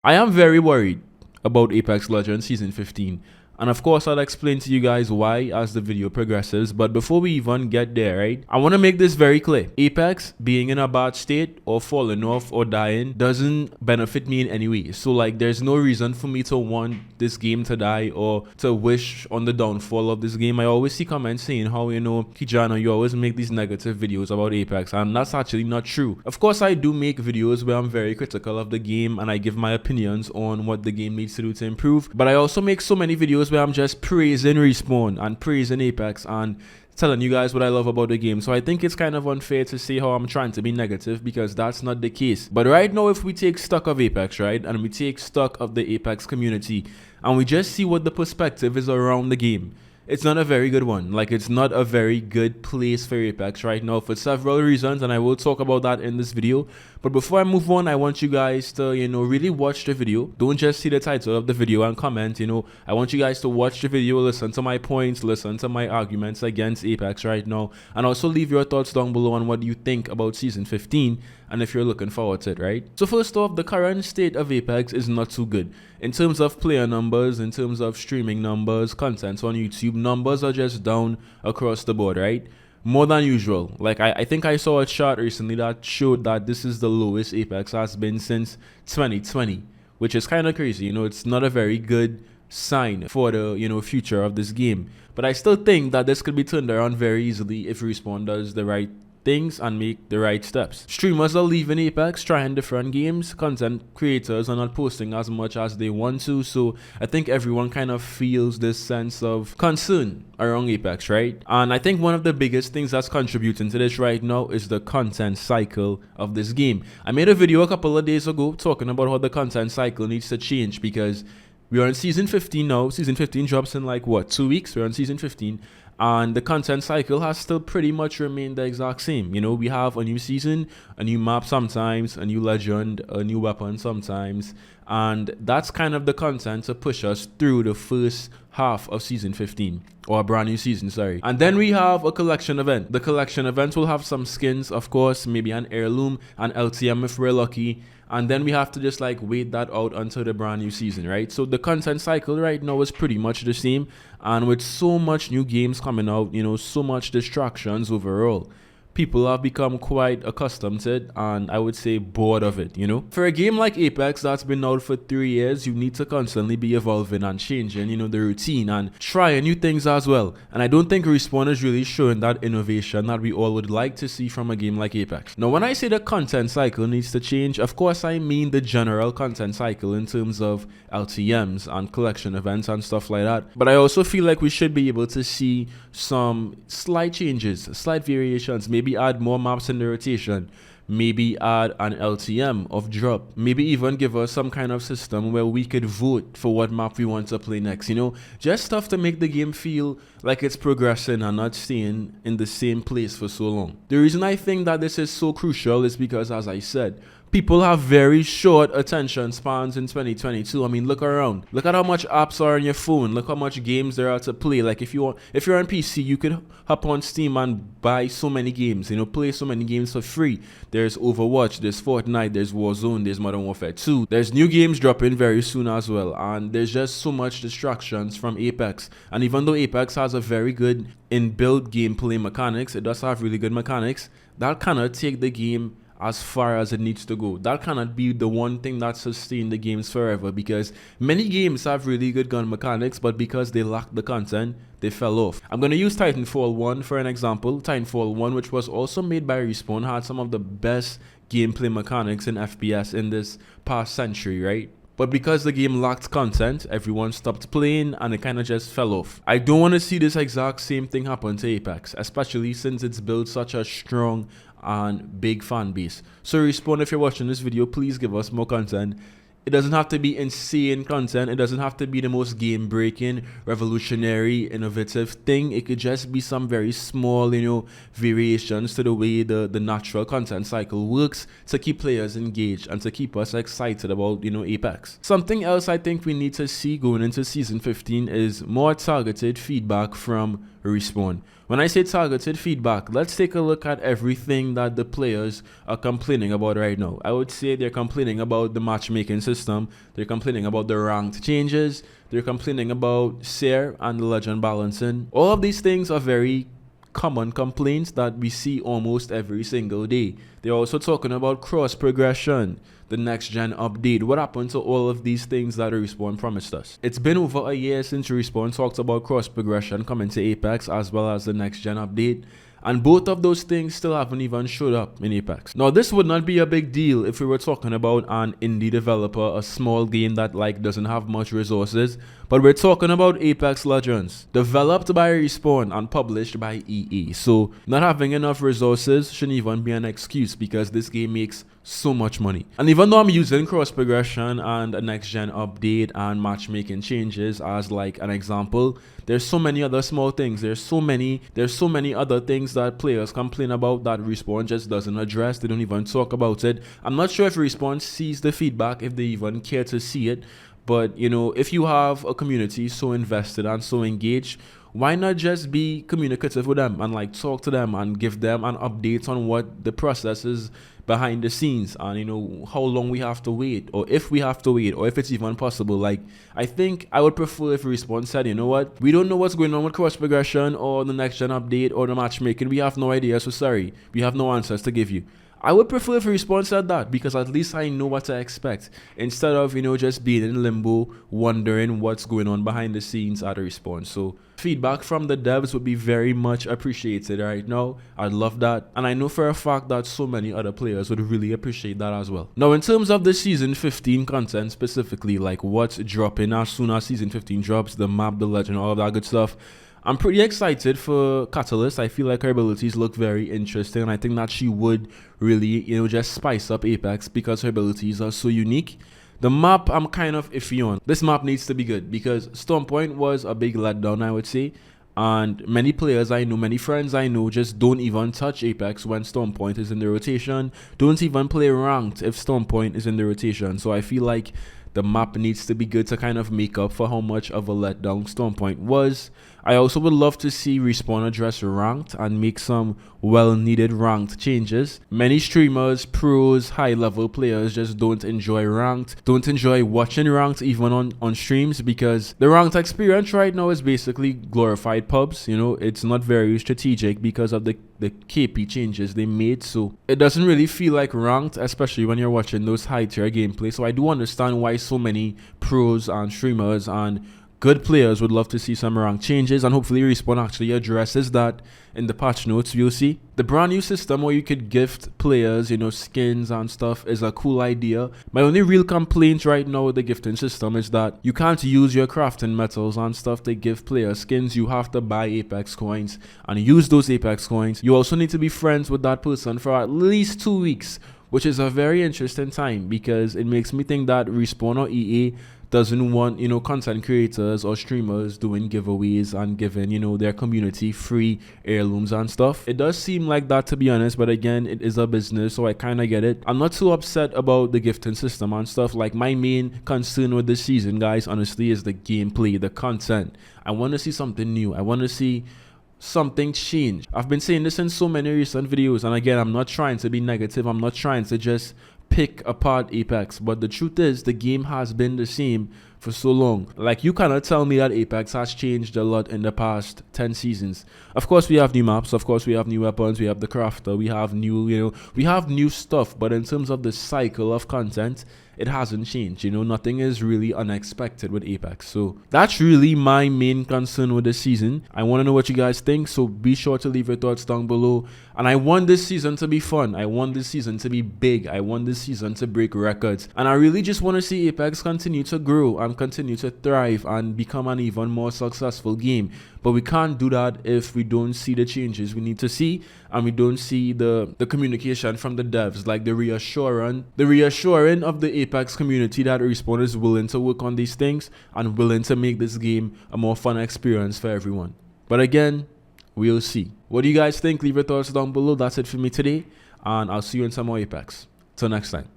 I am very worried about Apex Legends Season 15. And of course, I'll explain to you guys why as the video progresses. But before we even get there, right, I want to make this very clear. Apex being in a bad state or falling off or dying doesn't benefit me in any way. So like, there's no reason for me to want this game to die or to wish on the downfall of this game. I always see comments saying how, Kijanna, you always make these negative videos about Apex. And that's actually not true. Of course, I do make videos where I'm very critical of the game and I give my opinions on what the game needs to do to improve. But I also make so many videos where I'm just praising Respawn and praising Apex and telling you guys what I love about the game. So I think it's kind of unfair to say how I'm trying to be negative, because that's not the case. But right now, if we take stock of Apex, right, and we take stock of the Apex community and we just see what the perspective is around the game, it's not a very good one. Like, it's not a very good place for Apex right now for several reasons, and I will talk about that in this video. But before I move on, I want you guys to, really watch the video. Don't just see the title of the video and comment, I want you guys to watch the video, listen to my points, listen to my arguments against Apex right now, and also leave your thoughts down below on what you think about Season 15 and if you're looking forward to it, right? So first off, the current state of Apex is not too good. In terms of player numbers, in terms of streaming numbers, content on YouTube, numbers are just down across the board, right? More than usual. Like, I think I saw a chart recently that showed that this is the lowest Apex has been since 2020, which is kind of crazy. It's not a very good sign for the, future of this game. But I still think that this could be turned around very easily if Respawn does the right things and make the right steps. Streamers are leaving Apex, trying different games. Content creators are not posting as much as they want to, so I think everyone kind of feels this sense of concern around Apex, right? And I think one of the biggest things that's contributing to this right now is the content cycle of this game. I made a video a couple of days ago talking about how the content cycle needs to change, because we are in Season 15 now. Season 15 drops in like, what, 2 weeks? We're on Season 15. And the content cycle has still pretty much remained the exact same. We have a new season, a new map sometimes, a new legend, a new weapon sometimes. And that's kind of the content to push us through the first half of Season 15. Or a brand new season, sorry. And then we have a collection event. The collection event will have some skins, of course, maybe an heirloom, an LTM if we're lucky. And then we have to just like wait that out until the brand new season, right? So the content cycle right now is pretty much the same. And with so much new games coming out, so much distractions overall, people have become quite accustomed to it, and I would say bored of it, For a game like Apex that's been out for 3 years, you need to constantly be evolving and changing, the routine and trying new things as well. And I don't think Respawn is really showing that innovation that we all would like to see from a game like Apex. Now, when I say the content cycle needs to change, of course I mean the general content cycle in terms of LTMs and collection events and stuff like that. But I also feel like we should be able to see some slight changes, slight variations, maybe add more maps in the rotation, maybe add an LTM of drop, maybe even give us some kind of system where we could vote for what map we want to play next, just stuff to make the game feel like it's progressing and not staying in the same place for so long. The reason I think that this is so crucial is because, as I said, people have very short attention spans in 2022. I mean, look around. Look at how much apps are on your phone. Look how much games there are to play. Like, if you're on PC, you could hop on Steam and buy so many games, play so many games for free. There's Overwatch, there's Fortnite, there's Warzone, there's Modern Warfare 2. There's new games dropping very soon as well. And there's just so much distractions from Apex. And even though Apex has a very good inbuilt gameplay mechanics, it does have really good mechanics, that cannot take the game as far as it needs to go. That cannot be the one thing that sustains the games forever, because many games have really good gun mechanics, but because they lack the content, they fell off. I'm going to use Titanfall 1 for an example. Titanfall 1, which was also made by Respawn, had some of the best gameplay mechanics in FPS in this past century, right? But because the game lacked content, everyone stopped playing and it kind of just fell off. I don't want to see this exact same thing happen to Apex, especially since it's built such a strong and big fan base. So Respawn, if you're watching this video, please give us more content. It doesn't have to be insane content. It doesn't have to be the most game-breaking, revolutionary, innovative thing. It could just be some very small, variations to the way the natural content cycle works to keep players engaged and to keep us excited about, Apex. Something else I think we need to see going into Season 15 is more targeted feedback from Respawn. When I say targeted feedback, let's take a look at everything that the players are complaining about right now. I would say they're complaining about the matchmaking system. They're complaining about the ranked changes. They're complaining about Seer and the legend balancing. All of these things are very common complaints that we see almost every single day. They're also talking about cross progression, the next gen update. What happened to all of these things that Respawn promised us? It's been over a year since Respawn talked about cross progression coming to Apex as well as the next gen update, and both of those things still haven't even showed up in Apex. Now, this would not be a big deal if we were talking about an indie developer, a small game that doesn't have much resources, but we're talking about Apex Legends, developed by Respawn and published by EA. So not having enough resources shouldn't even be an excuse because this game makes so much money. And even though I'm using cross progression and a next gen update and matchmaking changes as an example, there's so many other small things. There's so many other things that players complain about that Respawn just doesn't address. They don't even talk about it. I'm not sure if Respawn sees the feedback, if they even care to see it. But if you have a community so invested and so engaged, why not just be communicative with them and talk to them and give them an update on what the process is behind the scenes and how long we have to wait, or if we have to wait, or if it's even possible. I think I would prefer if Respawn said, you know what, we don't know what's going on with cross progression or the next gen update or the matchmaking. We have no idea, so sorry, we have no answers to give you. I would prefer if Respawn said that, because at least I know what to expect, instead of just being in limbo wondering what's going on behind the scenes at Respawn. So feedback from the devs would be very much appreciated right now. I'd love that, and I know for a fact that so many other players would really appreciate that as well. Now, in terms of the season 15 content specifically, what's dropping as soon as season 15 drops, the map, the legend, all of that good stuff, I'm pretty excited for Catalyst. I feel like her abilities look very interesting, and I think that she would really, just spice up Apex because her abilities are so unique. The map, I'm kind of iffy on. This map needs to be good because Stormpoint was a big letdown, I would say. And many players I know, many friends I know, just don't even touch Apex when Stormpoint is in the rotation. Don't even play ranked if Stormpoint is in the rotation. So I feel like the map needs to be good to kind of make up for how much of a letdown Stormpoint was. I also would love to see Respawn address ranked and make some well-needed ranked changes. Many streamers, pros, high-level players just don't enjoy ranked, don't enjoy watching ranked even on streams, because the ranked experience right now is basically glorified pubs. It's not very strategic because of the KP changes they made, so it doesn't really feel like ranked, especially when you're watching those high-tier gameplay. So I do understand why so many pros and streamers and good players would love to see some rank changes, and hopefully Respawn actually addresses that in the patch notes. We'll see. The brand new system where you could gift players, skins and stuff is a cool idea. My only real complaint right now with the gifting system is that you can't use your crafting metals and stuff to give players skins. You have to buy Apex coins and use those Apex coins. You also need to be friends with that person for at least 2 weeks, which is a very interesting time, because it makes me think that Respawn or EA doesn't want, content creators or streamers doing giveaways and giving, their community free heirlooms and stuff. It does seem like that, to be honest, but again, it is a business, so I kind of get it. I'm not too upset about the gifting system and stuff. My main concern with this season, guys, honestly, is the gameplay, the content. I want to see something new. I want to see something change. I've been saying this in so many recent videos, and again, I'm not trying to be negative. I'm not trying to just pick apart Apex, but the truth is the game has been the same for so long. You cannot tell me that Apex has changed a lot in the past 10 seasons. Of course we have new maps, of course we have new weapons, we have the crafter, we have new, we have new stuff, but in terms of the cycle of content, it hasn't changed. Nothing is really unexpected with Apex. So that's really my main concern with this season. I want to know what you guys think, so be sure to leave your thoughts down below. And I want this season to be fun. I want this season to be big. I want this season to break records. And I really just want to see Apex continue to grow and continue to thrive and become an even more successful game. But we can't do that if we don't see the changes we need to see, and we don't see the communication from the devs, the reassuring of the Apex community that Respawn is willing to work on these things and willing to make this game a more fun experience for everyone. But again, we'll see. What do you guys think? Leave your thoughts down below. That's it for me today, and I'll see you in some more Apex. Till next time.